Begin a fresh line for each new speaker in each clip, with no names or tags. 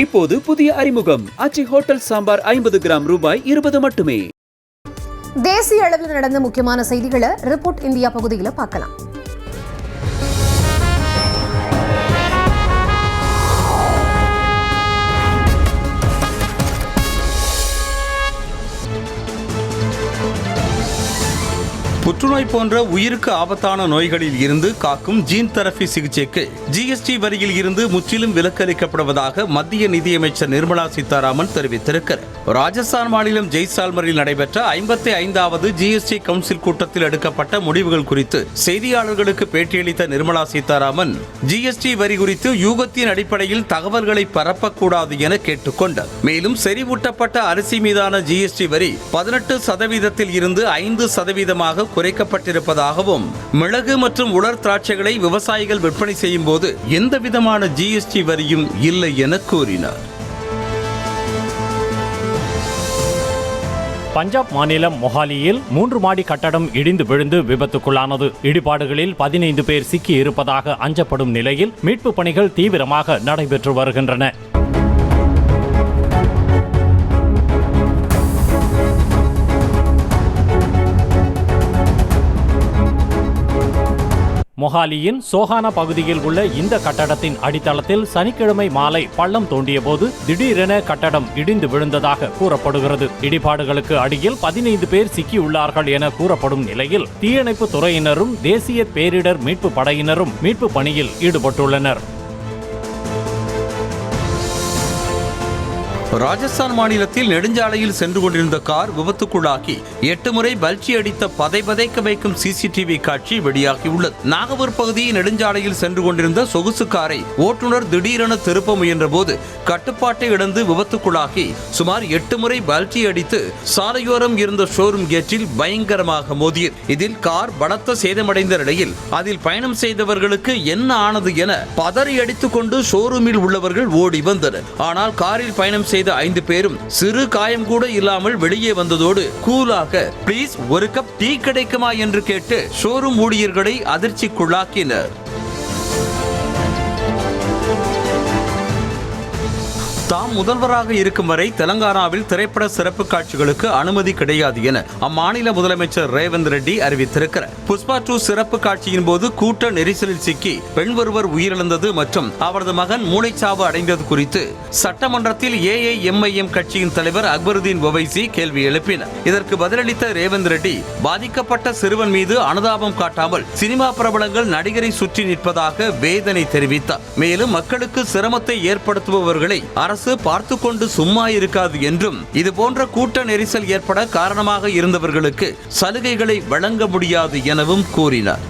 இப்போது புதிய அறிமுகம் ஆச்சி ஹோட்டல் சாம்பார் 50 கிராம் ரூபாய் 20 மட்டுமே.
தேசிய அளவில் நடந்த முக்கியமான செய்திகளை ரிப்போர்ட் இந்தியா பகுதியில் பார்க்கலாம்.
புற்றுநோய் போன்ற உயிருக்கு ஆபத்தான நோய்களில் இருந்து காக்கும் ஜீன் தெரபி சிகிச்சைக்கு ஜிஎஸ்டி வரியில் இருந்து முற்றிலும் விலக்கு அளிக்கப்படுவதாக மத்திய நிதியமைச்சர் நிர்மலா சீதாராமன் தெரிவித்திருக்கிறார். ராஜஸ்தான் மாநிலம் ஜெய்சால்மரில் நடைபெற்ற 55வது ஜிஎஸ்டி கவுன்சில் கூட்டத்தில் எடுக்கப்பட்ட முடிவுகள் குறித்து செய்தியாளர்களுக்கு பேட்டியளித்த நிர்மலா சீதாராமன் ஜிஎஸ்டி வரி குறித்து யூகத்தின் அடிப்படையில் தகவல்களை பரப்பக்கூடாது என கேட்டுக்கொண்டார். மேலும் செறிவூட்டப்பட்ட அரிசி மீதான ஜிஎஸ்டி வரி 18% இருந்து 5% குறைக்கப்பட்டிருப்பதாகவும் மிளகு மற்றும் உலர் திராட்சைகளை விவசாயிகள் விற்பனை செய்யும் போது எந்த விதமான ஜிஎஸ்டி வரியும் இல்லை என கூறினார்.
பஞ்சாப் மாநிலம் மொஹாலியில் 3 மாடி கட்டடம் இடிந்து விழுந்து விபத்துக்குள்ளானது. இடிபாடுகளில் 15 பேர் சிக்கி இருப்பதாக அஞ்சப்படும் நிலையில் மீட்பு பணிகள் தீவிரமாக நடைபெற்று வருகின்றன. மொஹாலியின் சோஹானா பகுதியில் உள்ள இந்த கட்டடத்தின் அடித்தளத்தில் சனிக்கிழமை மாலை பள்ளம் தோண்டிய போது திடீரென கட்டடம் இடிந்து விழுந்ததாக கூறப்படுகிறது. இடிபாடுகளுக்கு அடியில் 15 பேர் சிக்கியுள்ளார்கள் என கூறப்படும் நிலையில் தீயணைப்பு துறையினரும் தேசிய பேரிடர் மீட்பு படையினரும் மீட்பு பணியில் ஈடுபட்டுள்ளனர்.
ராஜஸ்தான் மாநிலத்தில் நெடுஞ்சாலையில் சென்று கொண்டிருந்த கார் விபத்துக்குள்ளாகி 8 முறை பல்ச்சி அடித்த பதைக்க வைக்கும் சிசிடிவி காட்சி வெளியாகியுள்ளது. நாகபூர் பகுதியில் நெடுஞ்சாலையில் சென்று கொண்டிருந்த சொகுசு காரை ஓட்டுநர் திடீரென திருப்ப முயன்ற போது கட்டுப்பாட்டை இழந்து விபத்துக்குள்ளாகி சுமார் 8 முறை பல்ச்சி அடித்து சாலையோரம் இருந்த ஷோரூம் கேட்டில் பயங்கரமாக மோதியது. இதில் கார் பலத்த சேதமடைந்த நிலையில் அதில் பயணம் செய்தவர்களுக்கு என்ன ஆனது என பதறி அடித்துக் கொண்டு ஷோரூமில் உள்ளவர்கள் ஓடி வந்தனர். ஆனால் காரில் பயணம் செய்த 5 பேரும் சிறு காயம் கூட இல்லாமல் வெளியே வந்ததோடு கூலாக பிளீஸ் ஒரு கப் டீ கிடைக்குமா என்று கேட்டு ஷோரூம் ஊழியர்களை அதிர்ச்சிக்குள்ளாக்கினர். தாம் முதல்வராக இருக்கும் வரை தெலங்கானாவில் திரைப்பட சிறப்பு காட்சிகளுக்கு அனுமதி கிடையாது என அம்மாநில முதலமைச்சர் ரேவந்த் ரெட்டி அறிவித்திருக்கிறார். புஷ்பா 2 சிறப்பு காட்சியின் போது கூட்ட நெரிசலில் சிக்கி பெண் ஒருவர் உயிரிழந்தது மற்றும் அவரது மகன் மூளைச்சாவு அடைந்தது குறித்து சட்டமன்றத்தில் AIMIM கட்சியின் தலைவர் அக்பருதீன் ஒவைசி கேள்வி எழுப்பினார். இதற்கு பதிலளித்த ரேவந்த் ரெட்டி பாதிக்கப்பட்ட சிறுவன் மீது அனுதாபம் காட்டாமல் சினிமா பிரபலங்கள் நடிகரை சுற்றி நிற்பதாக வேதனை தெரிவித்தார். மேலும் மக்களுக்கு சிரமத்தை ஏற்படுத்துபவர்களை அரசு பார்த்து கொண்டு சும்மா இருக்காது என்றும் இதுபோன்ற கூட்ட நெரிசல் ஏற்பட காரணமாக இருந்தவர்களுக்கு சலுகைகளை வழங்க முடியாது எனவும் கூறினார்.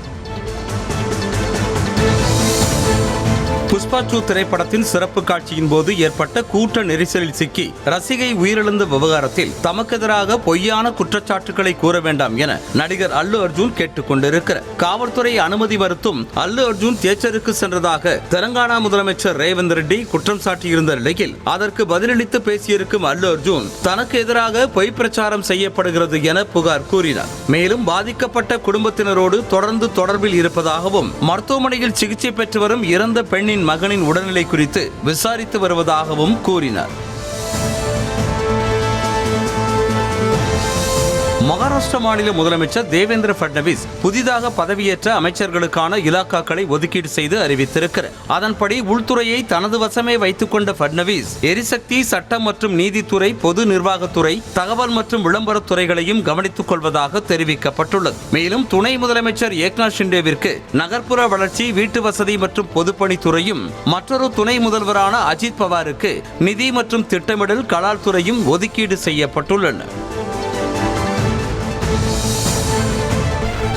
புஷ்பா 2 திரைப்படத்தின் சிறப்பு காட்சியின் போது ஏற்பட்ட கூட்ட நெரிசலில் சிக்கி ரசிகை உயிரிழந்த விவகாரத்தில் தமக்கு எதிராக பொய்யான குற்றச்சாட்டுகளை கூற வேண்டாம் என நடிகர் அல்லு அர்ஜுன் கேட்டுக் கொண்டிருக்கிறார். காவல்துறை அனுமதி மறுத்தும் அல்லு அர்ஜுன் தியேட்டருக்கு சென்றதாக தெலங்கானா முதலமைச்சர் ரேவந்த் ரெட்டி குற்றம் சாட்டியிருந்த நிலையில் அதற்கு பதிலளித்து பேசியிருக்கும் அல்லு அர்ஜுன் தனக்கு எதிராக பொய் பிரச்சாரம் செய்யப்படுகிறது என புகார் கூறினார். மேலும் பாதிக்கப்பட்ட குடும்பத்தினரோடு தொடர்ந்து தொடர்பில் இருப்பதாகவும் மருத்துவமனையில் சிகிச்சை பெற்று வரும் இறந்த பெண்ணின் மகனின் உடல்நிலை குறித்து விசாரித்து வருவதாகவும் கூறினார். மகாராஷ்டிரா மாநில முதலமைச்சர் தேவேந்திர பட்னவிஸ் புதிதாக பதவியேற்ற அமைச்சர்களுக்கான இலாக்காக்களை ஒதுக்கீடு செய்து அறிவித்திருக்கிறார். அதன்படி உள்துறையை தனது வசமே வைத்துக் கொண்ட பட்னவிஸ் எரிசக்தி, சட்டம் மற்றும் நீதித்துறை, பொது நிர்வாகத்துறை, தகவல் மற்றும் விளம்பரத்துறைகளையும் கவனித்துக் கொள்வதாக தெரிவிக்கப்பட்டுள்ளது. மேலும் துணை முதலமைச்சர் ஏக்நாத் ஷிண்டேவிற்கு நகர்ப்புற வளர்ச்சி, வீட்டு வசதி மற்றும் பொதுப்பணித்துறையும், மற்றொரு துணை முதல்வரான அஜித் பவாருக்கு நிதி மற்றும் திட்டமிடல், கலால் துறையும் ஒதுக்கீடு செய்யப்பட்டுள்ளன.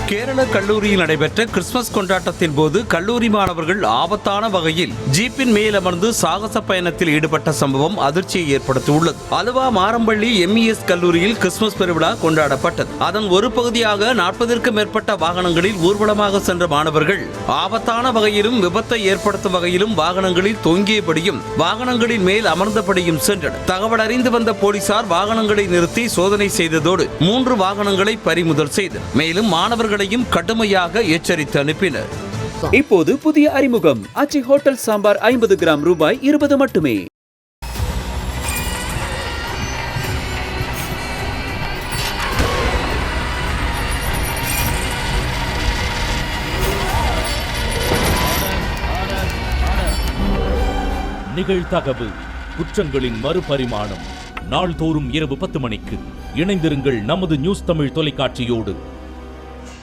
கேரள கல்லூரியில் நடைபெற்ற கிறிஸ்துமஸ் கொண்டாட்டத்தின் போது கல்லூரி மாணவர்கள் ஆபத்தான வகையில் ஜீப்பின் மேல் அமர்ந்து சாகச பயணத்தில் ஈடுபட்ட சம்பவம் அதிர்ச்சியை ஏற்படுத்தியுள்ளது. அலுவா மாரம்பள்ளி MES கல்லூரியில் கிறிஸ்துமஸ் பெருவிழா கொண்டாடப்பட்டது. அதன் ஒரு பகுதியாக 40க்கும் மேற்பட்ட வாகனங்களில் ஊர்வலமாக சென்ற மாணவர்கள் ஆபத்தான வகையிலும் விபத்தை ஏற்படுத்தும் வகையிலும் வாகனங்களில் தொங்கியபடியும் வாகனங்களின் மேல் அமர்ந்தபடியும் சென்றனர். தகவல் அறிந்து வந்த போலீசார் வாகனங்களை நிறுத்தி சோதனை செய்ததோடு 3 வாகனங்களை பறிமுதல் செய்தனர். மேலும் மாணவர்கள் கடுமையாக எச்சரித்து அனுப்பினர்.
இப்போது புதிய அறிமுகம் ஆச்சி ஹோட்டல் சாம்பார் 50 கிராம் ரூபாய் 20 மட்டுமே.
நிகழ்தகவு, குற்றங்களின் மறுபரிமாணம். நாள்தோறும் இரவு 10 மணிக்கு இணைந்திருங்கள் நமது நியூஸ் தமிழ் தொலைக்காட்சியோடு.